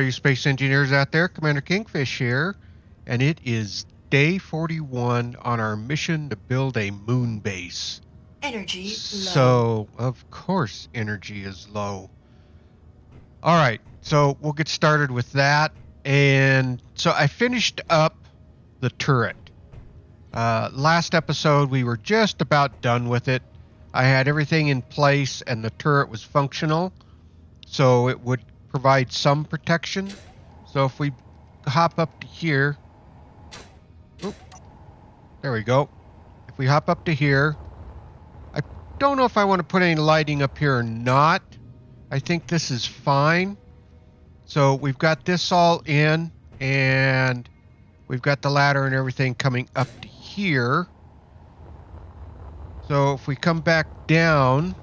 all you space engineers out there. Commander Kingfish here, and it is day 41 on our mission to build a moon base. Energy low. So, of course, energy is low. All right, so we'll get started with that. And so I finished up the turret. Last episode, we were just about done with it. I had everything in place, and the turret was functional, so it would provide some protection. So if we hop up to here, there we go. If we hop up to here, I don't know if I want to put any lighting up here or not. I think this is fine. So we've got this all in, and we've got the ladder and everything coming up to here. So if we come back down,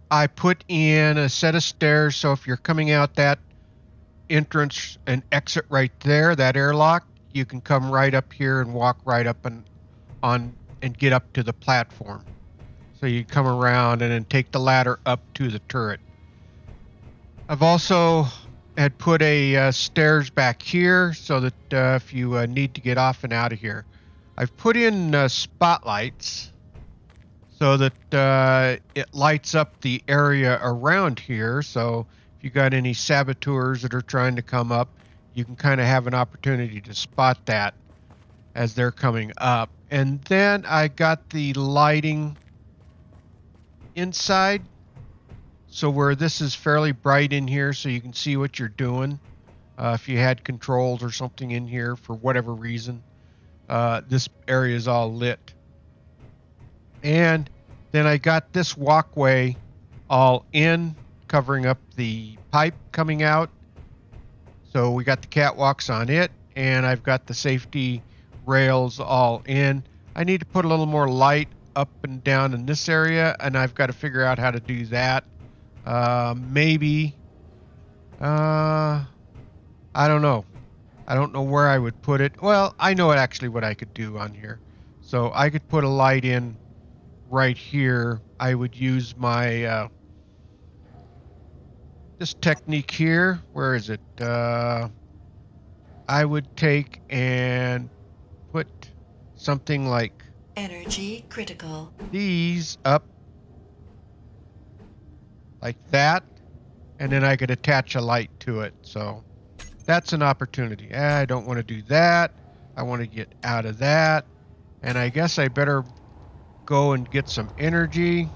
I put in a set of stairs, so if you're coming out that entrance and exit right there, that airlock, you can come right up here and walk right up and get up to the platform. So you come around and then take the ladder up to the turret. I've also had put a stairs back here so that if you need to get off and out of here. I've put in spotlights so that it lights up the area around here. So if you got any saboteurs that are trying to come up, you can kind of have an opportunity to spot that as they're coming up. And then I got the lighting inside, so where this is fairly bright in here so you can see what you're doing. If you had controls or something in here for whatever reason, this area is all lit. And then I got this walkway all in, covering up the pipe coming out. So we got the catwalks on it, and I've got the safety rails all in. I need to put a little more light up and down in this area, and I've got to figure out how to do that. Maybe, I don't know. I don't know where I would put it. Well, I know actually what I could do on here. So I could put a light in right here. I would use my this technique here. Where is it? I would take and put something like energy critical. These up like that, and then I could attach a light to it. So that's an opportunity. I don't want to do that. I want to get out of that, and I guess I better go and get some energy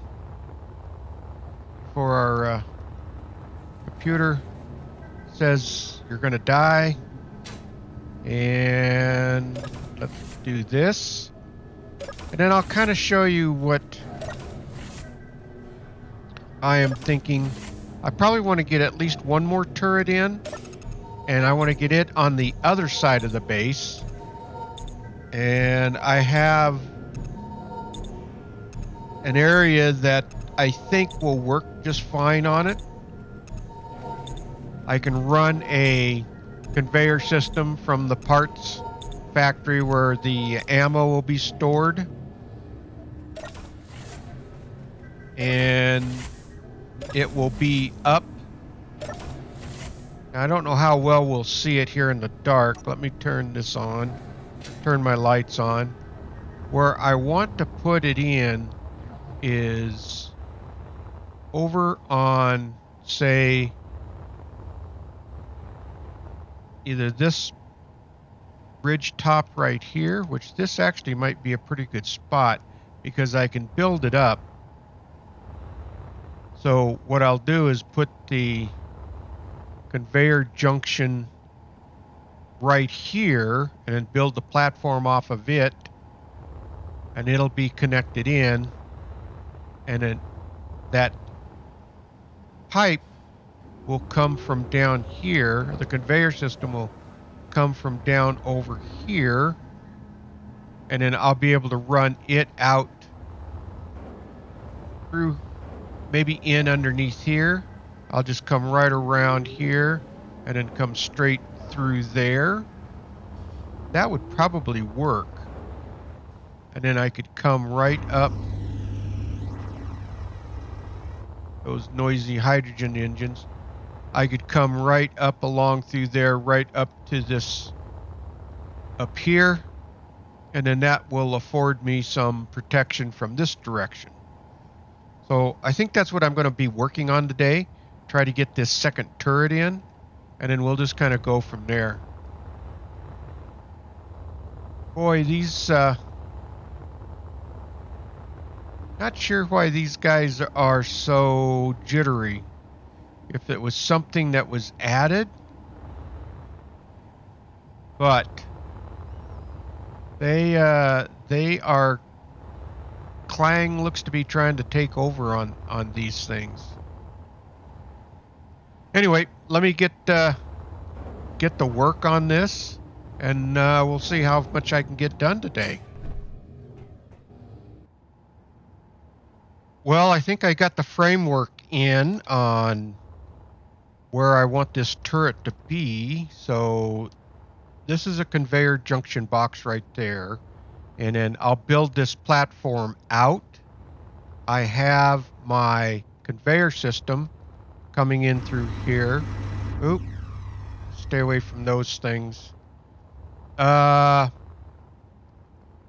before our computer says you're going to die. And let's do this, and then I'll kind of show you what I am thinking. I probably want to get at least one more turret in, and I want to get it on the other side of the base. And I have an area that I think will work just fine on it. I can run a conveyor system from the parts factory where the ammo will be stored, and it will be up. I don't know how well we'll see it here in the dark. Let me turn this on, turn my lights on. Where I want to put it in is over on, say, either this ridge top right here, which this actually might be a pretty good spot because I can build it up. So what I'll do is put the conveyor junction right here and then build the platform off of it, and it'll be connected in, and then that pipe will come from down here. The conveyor system will come from down over here, and then I'll be able to run it out through, maybe in underneath here. I'll just come right around here and then come straight through there. That would probably work. And then I could come right up those noisy hydrogen engines. I could come right up along through there, right up to this up here, and then that will afford me some protection from this direction. So I think that's what I'm going to be working on today. Try to get this second turret in, and then we'll just kind of go from there. Boy, these, not sure why these guys are so jittery. If it was something that was added, but they are, Clang looks to be trying to take over on these things. Anyway, let me get the work on this, and we'll see how much I can get done today. Well, I think I got the framework in on where I want this turret to be. So this is a conveyor junction box right there. And then I'll build this platform out. I have my conveyor system coming in through here. Oop, stay away from those things. I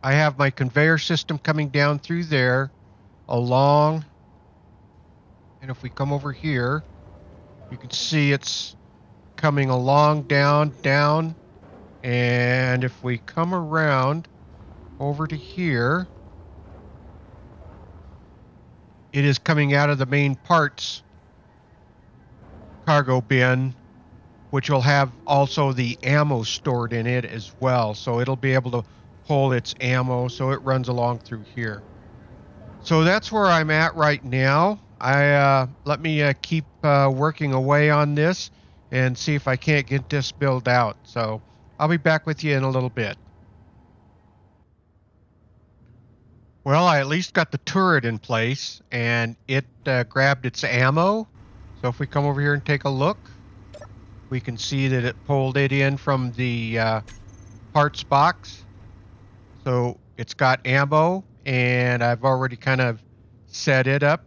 have my conveyor system coming down through there along. And if we come over here, you can see it's coming along, down. And if we come around over to here, it is coming out of the main parts cargo bin, which will have also the ammo stored in it as well. So it'll be able to hold its ammo, so it runs along through here. So that's where I'm at right now. Let me keep working away on this and see if I can't get this built out. So I'll be back with you in a little bit. Well, I at least got the turret in place, and it grabbed its ammo. So if we come over here and take a look, we can see that it pulled it in from the parts box. So it's got ammo, and I've already kind of set it up.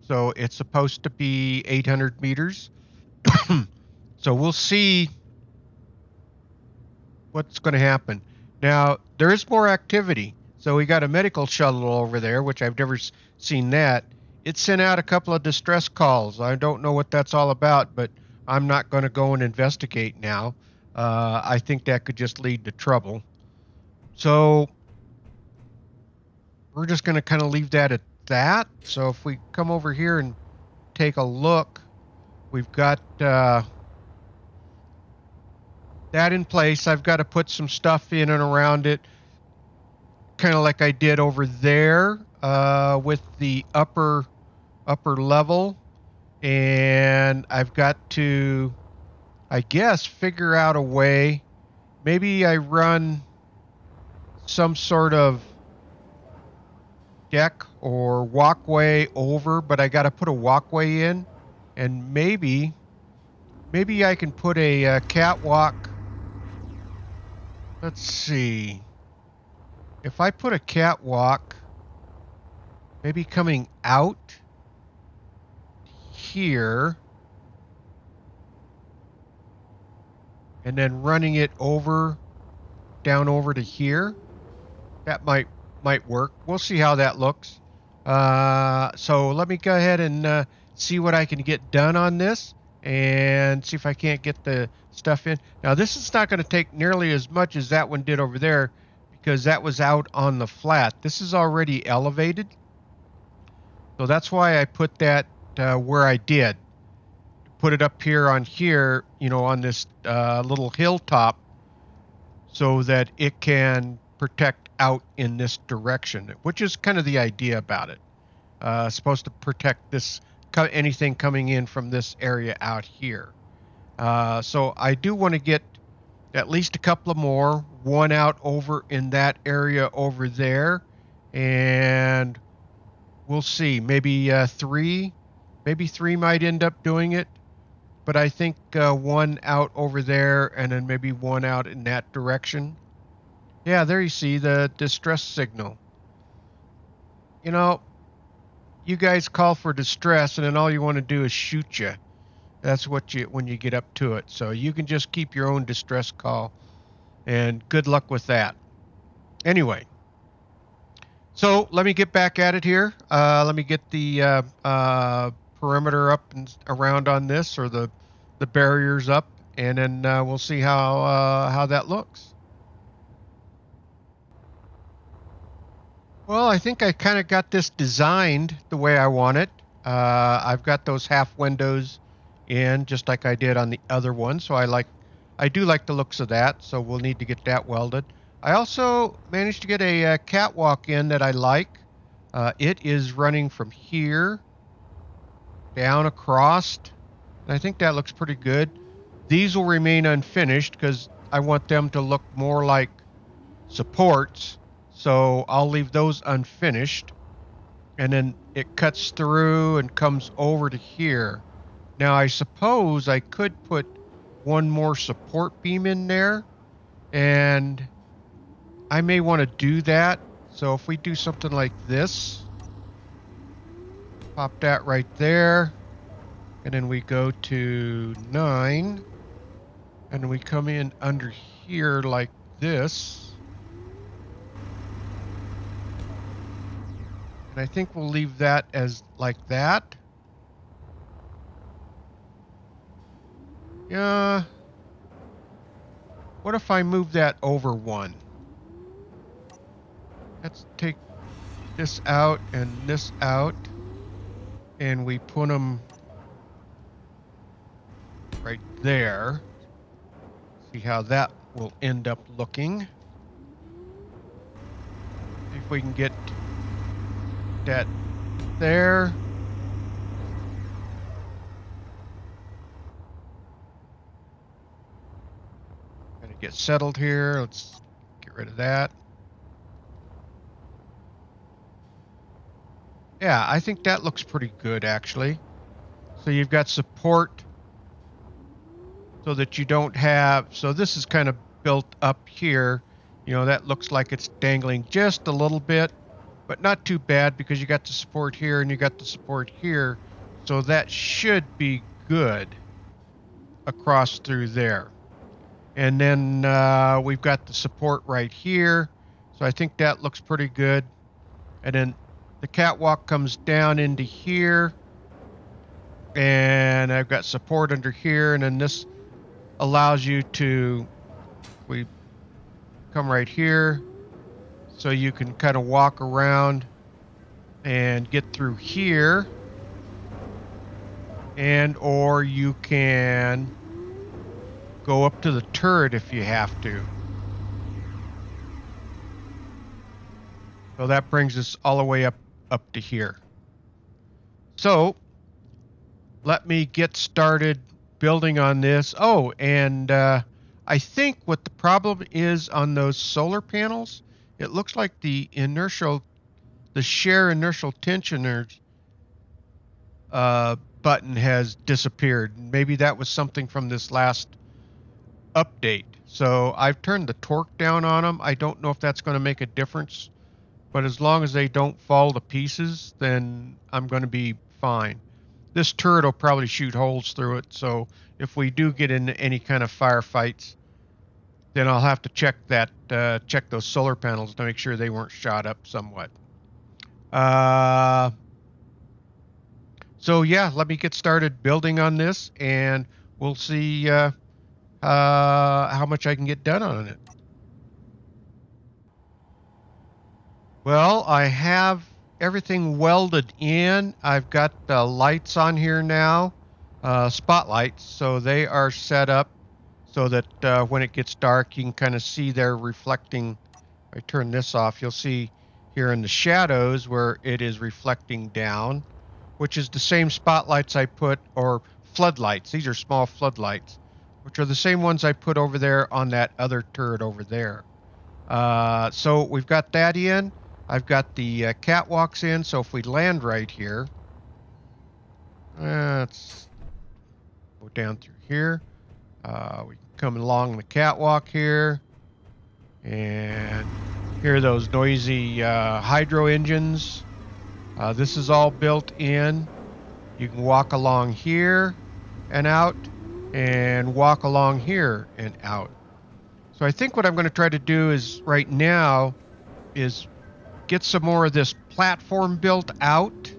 So it's supposed to be 800 meters. So we'll see what's going to happen. Now, there is more activity. So we got a medical shuttle over there, which I've never seen that. It sent out a couple of distress calls. I don't know what that's all about, but I'm not going to go and investigate now. I think that could just lead to trouble. So we're just going to kind of leave that at that. So if we come over here and take a look, we've got that in place. I've got to put some stuff in and around it, kind of like I did over there with the upper level. And I've got to, I guess, figure out a way. Maybe I run some sort of deck or walkway over, but I got to put a walkway in, and maybe I can put a catwalk. Let's see. If I put a catwalk, maybe coming out here, and then running it over, down over to here, that might work. We'll see how that looks. So let me go ahead and see what I can get done on this, and see if I can't get the stuff in. Now, this is not going to take nearly as much as that one did over there, because that was out on the flat. This is already elevated, so that's why I put that where I did. Put it up here on here, on this little hilltop, so that it can protect out in this direction, which is kind of the idea about it. Supposed to protect this, anything coming in from this area out here. So I do want to get at least a couple of more, one out over in that area over there, and we'll see. Maybe three might end up doing it, but I think one out over there, and then maybe one out in that direction. Yeah, there you see the distress signal. You guys call for distress, and then all you want to do is shoot you. That's what you when you get up to it. So you can just keep your own distress call, and good luck with that. Anyway, so let me get back at it here. Let me get the perimeter up and around on this, or the barriers up, and then we'll see how that looks. Well, I think I kind of got this designed the way I want it. I've got those half windows in just like I did on the other one, so I do like the looks of that. So we'll need to get that welded. I also managed to get a catwalk in that I like. It is running from here down across, and I think that looks pretty good. These will remain unfinished because I want them to look more like supports, so I'll leave those unfinished. And then it cuts through and comes over to here. Now, I suppose I could put one more support beam in there, and I may want to do that. So if we do something like this, pop that right there, and then we go to 9, and we come in under here like this. And I think we'll leave that as like that. Yeah. What if I move that over 1? Let's take this out and this out, and we put them right there. See how that will end up looking. See if we can get that there. Gotta get settled here. Let's get rid of that. Yeah, I think that looks pretty good actually. So you've got support so that you don't have, so this is kind of built up here. You know, that looks like it's dangling just a little bit, but not too bad because you got the support here and you got the support here. So that should be good across through there. And then we've got the support right here. So I think that looks pretty good. And then the catwalk comes down into here. And I've got support under here. And then this allows you to, we come right here. So you can kind of walk around and get through here. And or you can go up to the turret if you have to. So that brings us all the way up to here. So let me get started building on this. Oh, and I think what the problem is on those solar panels, it looks like the share inertial tensioner button has disappeared. Maybe that was something from this last update. So I've turned the torque down on them. I don't know if that's going to make a difference, but as long as they don't fall to pieces, then I'm going to be fine. This turret will probably shoot holes through it, so if we do get into any kind of firefights, then I'll have to check those solar panels to make sure they weren't shot up somewhat. So yeah, let me get started building on this, and we'll see how much I can get done on it. Well, I have everything welded in. I've got the lights on here now, spotlights, so they are set up so that when it gets dark, you can kind of see they're reflecting. If I turn this off, you'll see here in the shadows where it is reflecting down, which is the same spotlights I put, or floodlights. These are small floodlights, which are the same ones I put over there on that other turret over there. So we've got that in. I've got the catwalks in, so if we land right here, let's go down through here. We can come along the catwalk here, and hear those noisy hydro engines. This is all built in. You can walk along here, and out, and walk along here and out. So I think what I'm going to try to do is right now is get some more of this platform built out.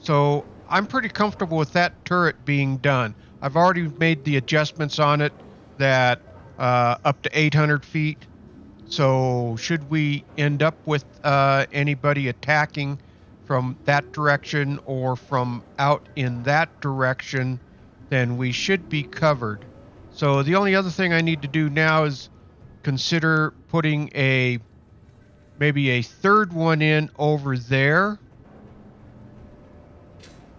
So I'm pretty comfortable with that turret being done. I've already made the adjustments on it that up to 800 feet. So should we end up with anybody attacking from that direction or from out in that direction, then we should be covered. So the only other thing I need to do now is consider putting maybe a third one in over there.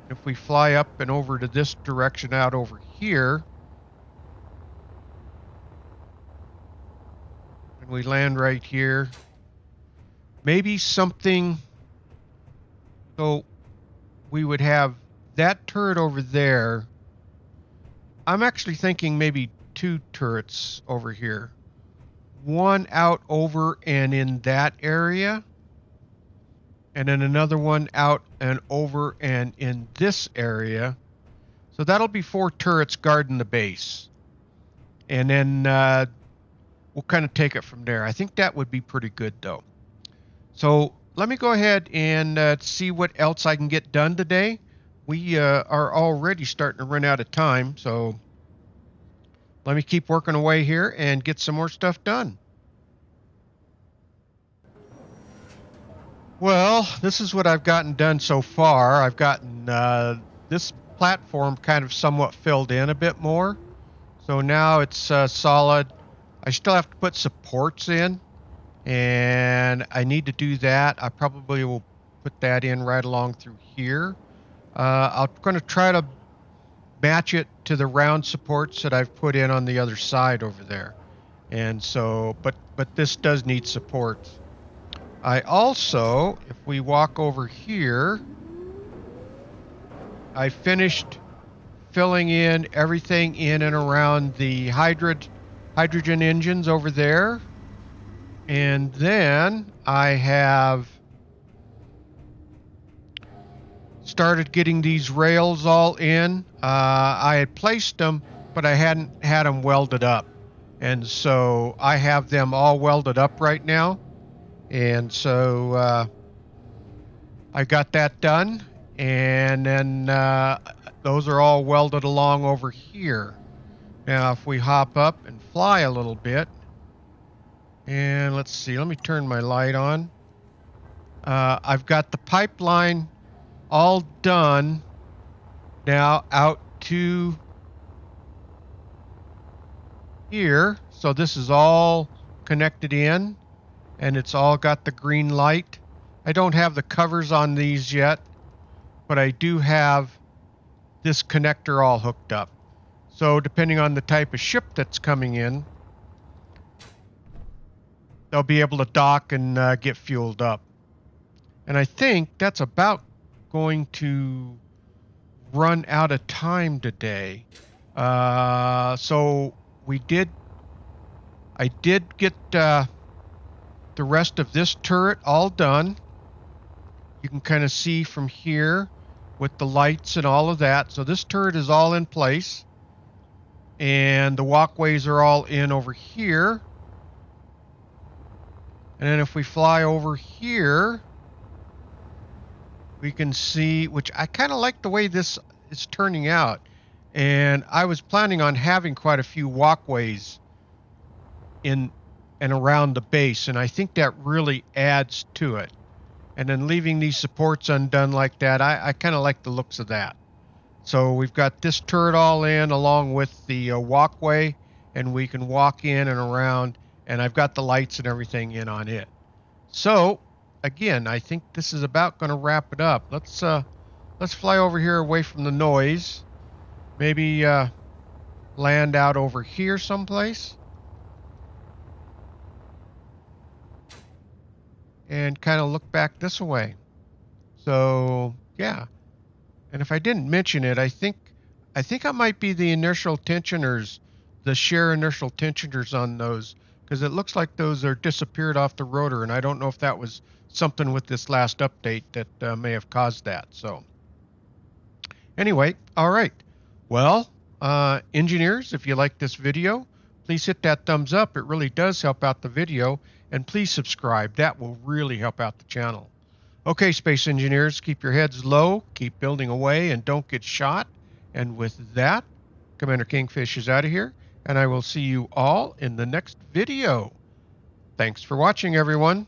If we fly up and over to this direction out over here, and we land right here, maybe something, so we would have that turret over there. I'm actually thinking maybe two turrets over here. One out over and in that area, and then another one out and over and in this area. So that'll be 4 turrets guarding the base. And then we'll kind of take it from there. I think that would be pretty good, though. So let me go ahead and see what else I can get done today. We are already starting to run out of time, so let me keep working away here and get some more stuff done. Well, this is what I've gotten done so far. I've gotten this platform kind of somewhat filled in a bit more. So now it's solid. I still have to put supports in, and I need to do that. I probably will put that in right along through here. I'm going to try to match it to the round supports that I've put in on the other side over there. And so, but this does need supports. I also, if we walk over here, I finished filling in everything in and around the hydrogen engines over there. And then I have started getting these rails all in. I had placed them, but I hadn't had them welded up. And so I have them all welded up right now. And so I got that done. And then those are all welded along over here. Now, if we hop up and fly a little bit, and let's see, let me turn my light on. I've got the pipeline all done now out to here. So this is all connected in, and it's all got the green light. I don't have the covers on these yet, but I do have this connector all hooked up. So depending on the type of ship that's coming in, they'll be able to dock and get fueled up. And I think that's about going to run out of time today. So I did get the rest of this turret all done. You can kind of see from here with the lights and all of that. So this turret is all in place. And the walkways are all in over here. And then if we fly over here, we can see, which I kind of like the way this is turning out. And I was planning on having quite a few walkways in and around the base, and I think that really adds to it. And then leaving these supports undone like that, I kind of like the looks of that. So we've got this turret all in along with the walkway, and we can walk in and around, and I've got the lights and everything in on it. So again, I think this is about going to wrap it up. Let's fly over here away from the noise. Maybe land out over here someplace. And kind of look back this way. So yeah. And if I didn't mention it, I think I might be the inertial tensioners, the shear inertial tensioners on those, because it looks like those are disappeared off the rotor, and I don't know if that was something with this last update that may have caused that. So anyway, all right. Well, Engineers, if you like this video, please hit that thumbs up. It really does help out the video. And please subscribe. That will really help out the channel. Okay, space engineers, keep your heads low, keep building away, and don't get shot. And with that, Commander Kingfish is out of here, and I will see you all in the next video. Thanks for watching, everyone.